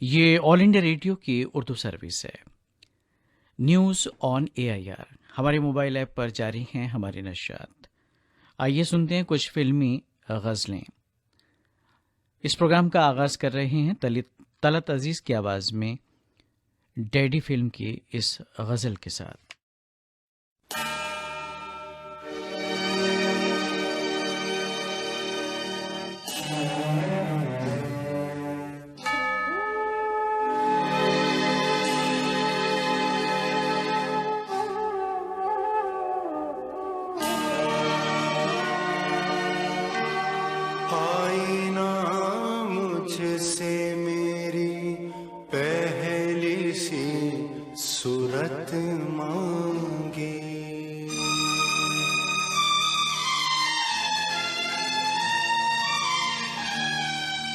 ये all India radio की Urdu service है। न्यूज़ ऑन एआईआर हमारे मोबाइल ऐप पर जारी हैं हमारी नशियात। आइए सुनते हैं कुछ फिल्मी गज़लें। इस प्रोग्राम का आगाज़ कर रहे हैं तलत अज़ीज़ की आवाज़ में डैडी फिल्म की इस गज़ल के साथ। मुझसे मेरी पहली सी सूरत मांगे,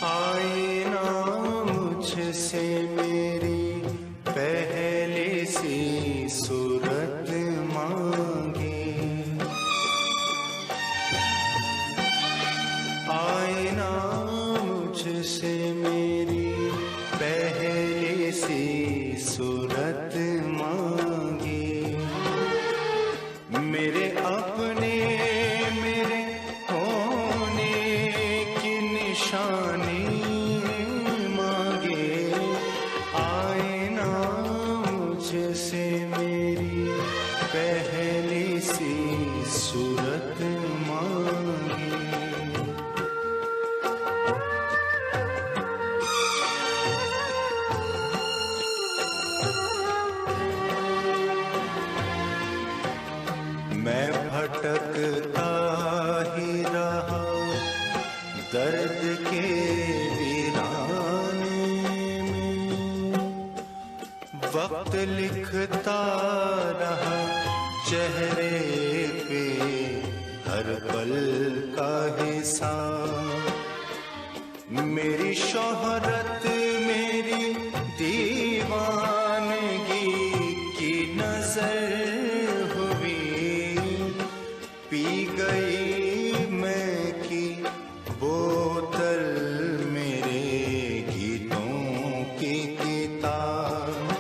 आईना मुझसे मेरी पहली सी सूरत मांगे, आईना मुझसे मेरी पहली सी सूरत मांगे, मेरे अपने मेरे होने की निशानी मांगे, आईना मुझसे मेरी पहली सी सूरत मांगे। मैं भटकता ही रहा दर्द के वीराने में, वक्त लिखता रहा चेहरे पे हर पल का हिसाब, मेरी शोहरत मेरी दीवानगी की नजर पी गई मैं की बोतल मेरे गीतों की किताब,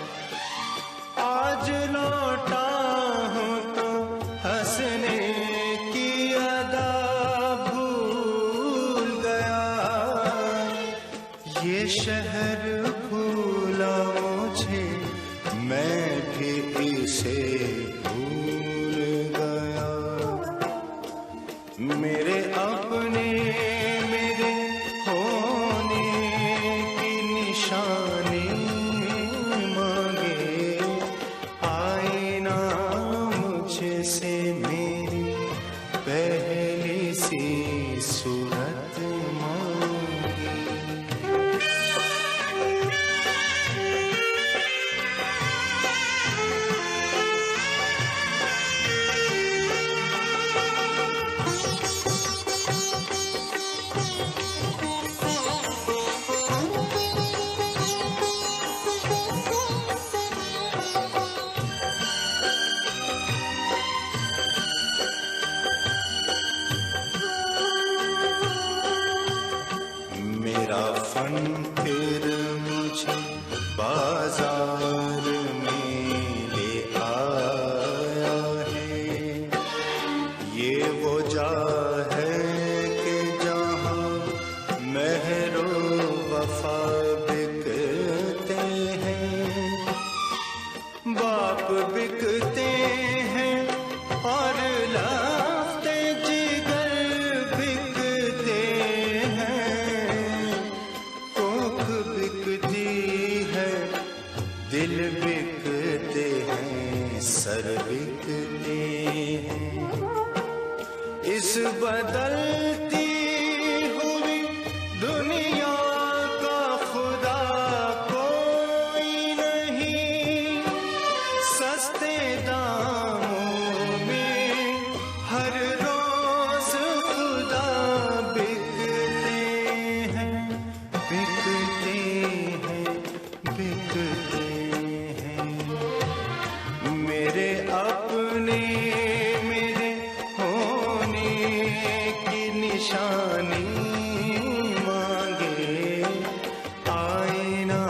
आज लौटा हूँ तो हंसने की अदा भूल गया, ये शहर भूला मुझे मैं भी इसे भूल गया, मेरे अपने मेरे होने की निशानी मांगे, आईना मुझसे मेरी पहली सी सूरत मांगे। मेरा फन फिर मुझे बाजार में ले आया है, ये वो जा है कि जहाँ महरो वफा बिकते हैं, बाप बिकते हैं और लाफ्ते जिगर बिकते हैं, कोख बिकती है दिल बिकते हैं सर बिकते हैं, इस बदलती हुई दुनिया का खुदा कोई नहीं, सस्ते दामों में हर रोज खुदा बिकते हैं, बिकते हैं, बिकते हैं, मेरे अपने मेरे होने की निशानी मांगे, आईना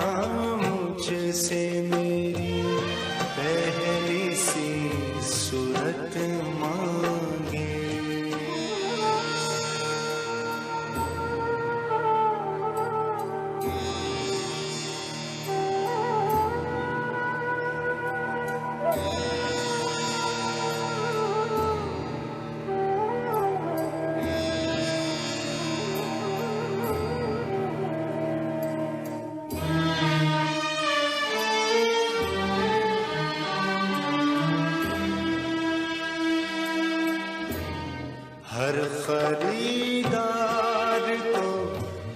खरीदार को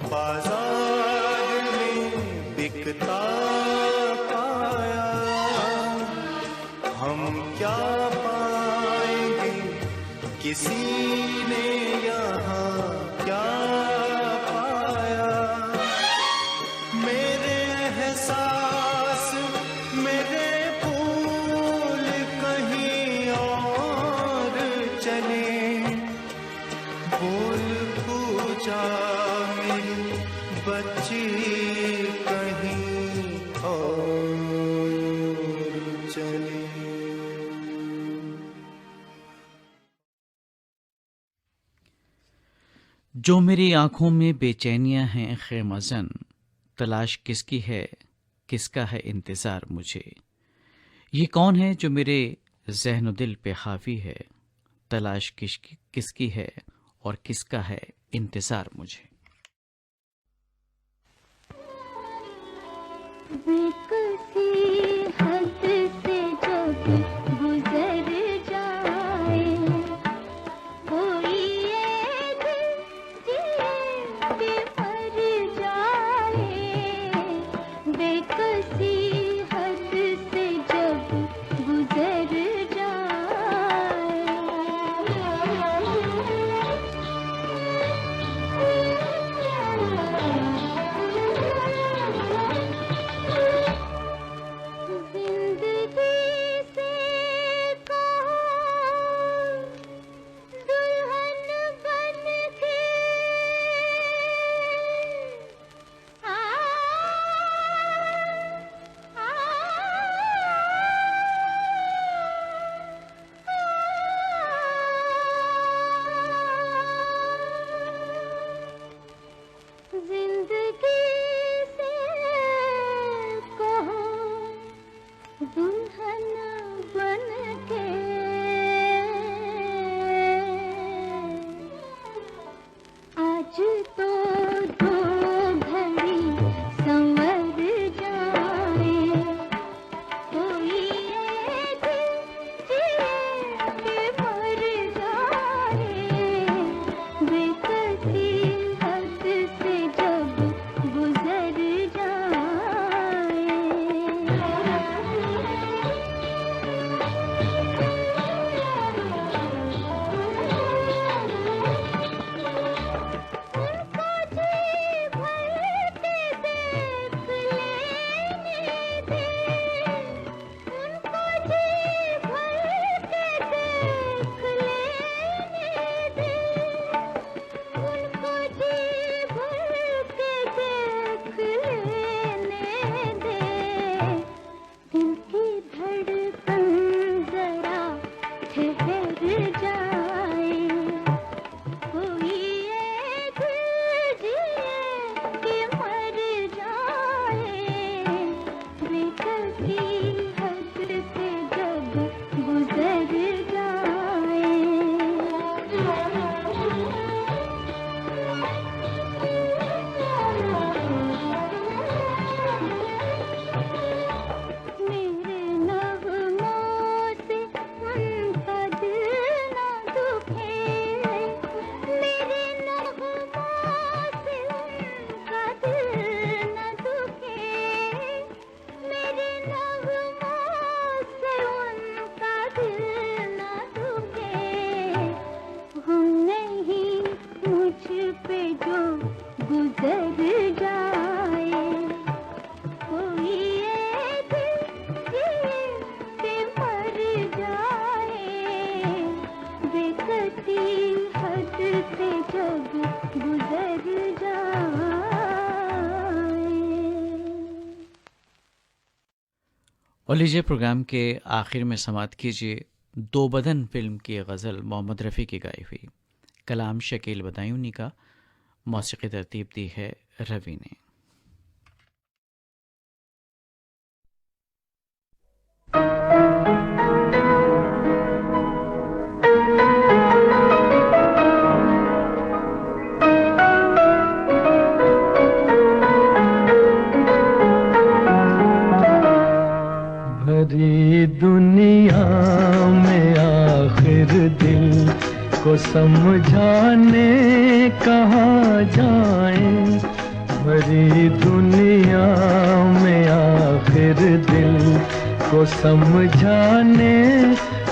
बाजार में बिकता पाया। हम क्या पाएंगे, किसी ने यहाँ क्या पाया। मेरे एहसास, मेरे फूल कहीं और चले, फूल पूजा मेरी बच्ची कहीं और चले। जो मेरी आंखों में बेचैनियां हैं ख़ैमज़न, तलाश किसकी है, किसका है इंतज़ार मुझे। ये कौन है जो मेरे ज़हन दिल पे हावी है, तलाश किसकी है और किसका है इंतज़ार मुझे। बेकसी हद से जब गुजर जाए, कोई एक जिए के मर जाए। बेकसी हद से जब गुजर और लीजिए प्रोग्राम के आखिर में समाप्त कीजिए दो बदन फिल्म की गज़ल मोहम्मद रफ़ी की गाई हुई। कलाम शकील बदायूनी का, मौसीकी तरतीब दी है रवि ने। भरी दुनिया में आखिर दिल को समझाने कहाँ जाएं, भरी दुनिया में आखिर दिल को समझाने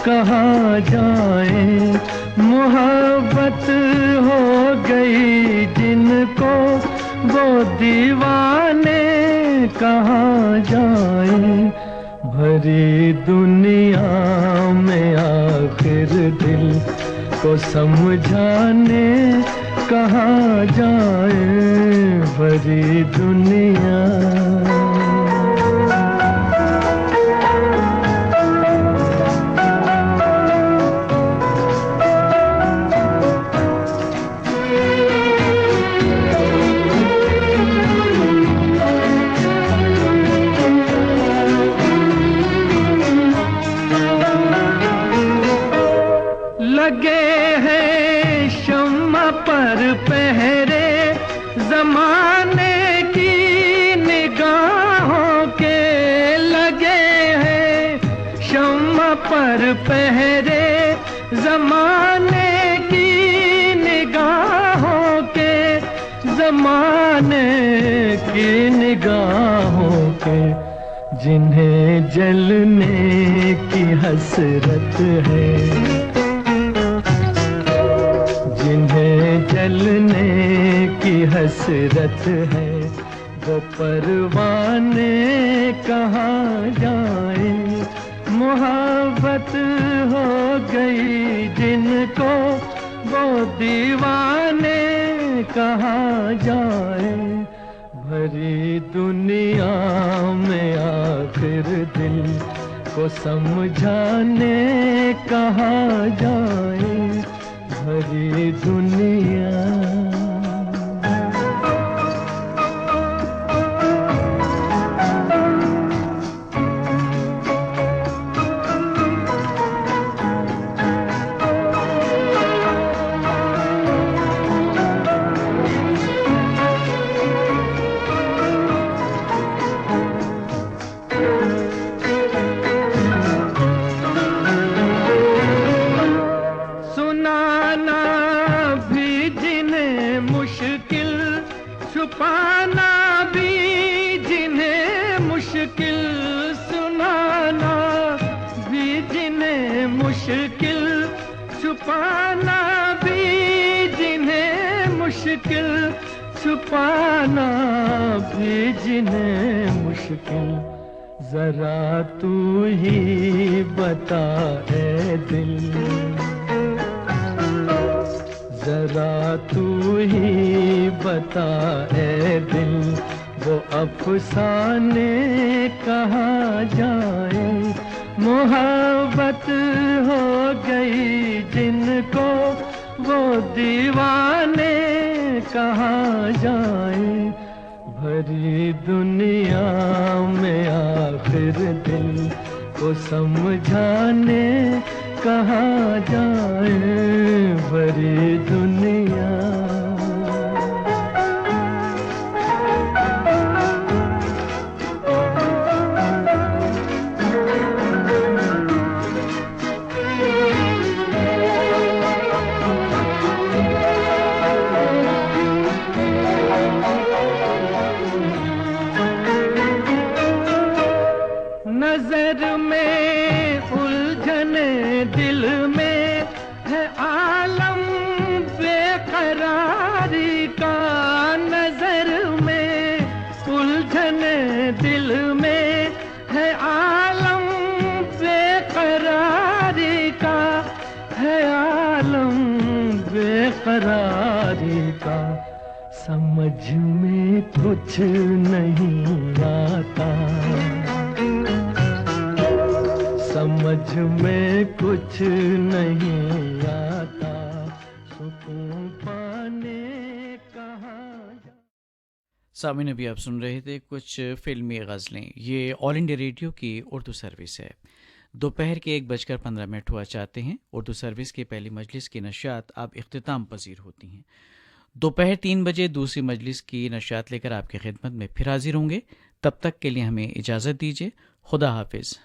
कहाँ जाएं। मोहब्बत हो गई जिनको वो दीवाने कहाँ जाएं, भरी दुनिया में आखिर दिल को समझाने कहाँ जाएं, भरी दुनिया। लगे हैं शम्मा पर पहरे जमाने की निगाहों के, लगे हैं शम्मा पर पहरे जमाने की निगाहों के, जमाने की निगाहों के, जिन्हें जलने की हसरत है, जिन्हें जलने की हसरत है, वो परवाने कहाँ जाए। मोहब्बत हो गई जिनको वो दीवाने कहाँ जाए, भरी दुनिया में आखिर दिल को समझाने कहाँ जाए, भरी दुनिया। छुपाना भी जिन्हें मुश्किल, सुनाना भी जिन्हें मुश्किल, छुपाना भी जिन्हें मुश्किल, छुपाना भी जिन्हें मुश्किल। जरा तू ही बता ऐ दिल, जरा तू ही बता ऐ दिल, वो अफसाने कहाँ जाए। मोहब्बत हो गई जिनको वो दीवाने कहाँ जाए, भरी दुनिया में आखिर दिल को समझाने कहाँ जाए, भरी दुनिया। नजर में उलझने दिल में है आलम बेकरारी का, नजर में उलझने दिल में है आलम बेकरारी का, है आलम बेकरारी का। समझ में कुछ नहीं आता, समझ में कुछ नहीं आता, सुकून पाने कहाँ। सामने अभी आप सुन रहे थे कुछ फिल्मी गज़लें। ये ऑल इंडिया रेडियो की उर्दू सर्विस है। दोपहर के 1:15 हुआ चाहते हैं। उर्दू सर्विस की पहली मजलिस की नशात अब इख्तिताम पजीर होती हैं। दोपहर 3 बजे दूसरी मजलिस की नशात लेकर आपकी खिदमत में फिर हाजिर होंगे। तब तक के लिए हमें इजाज़त दीजिए। खुदा हाफिज़।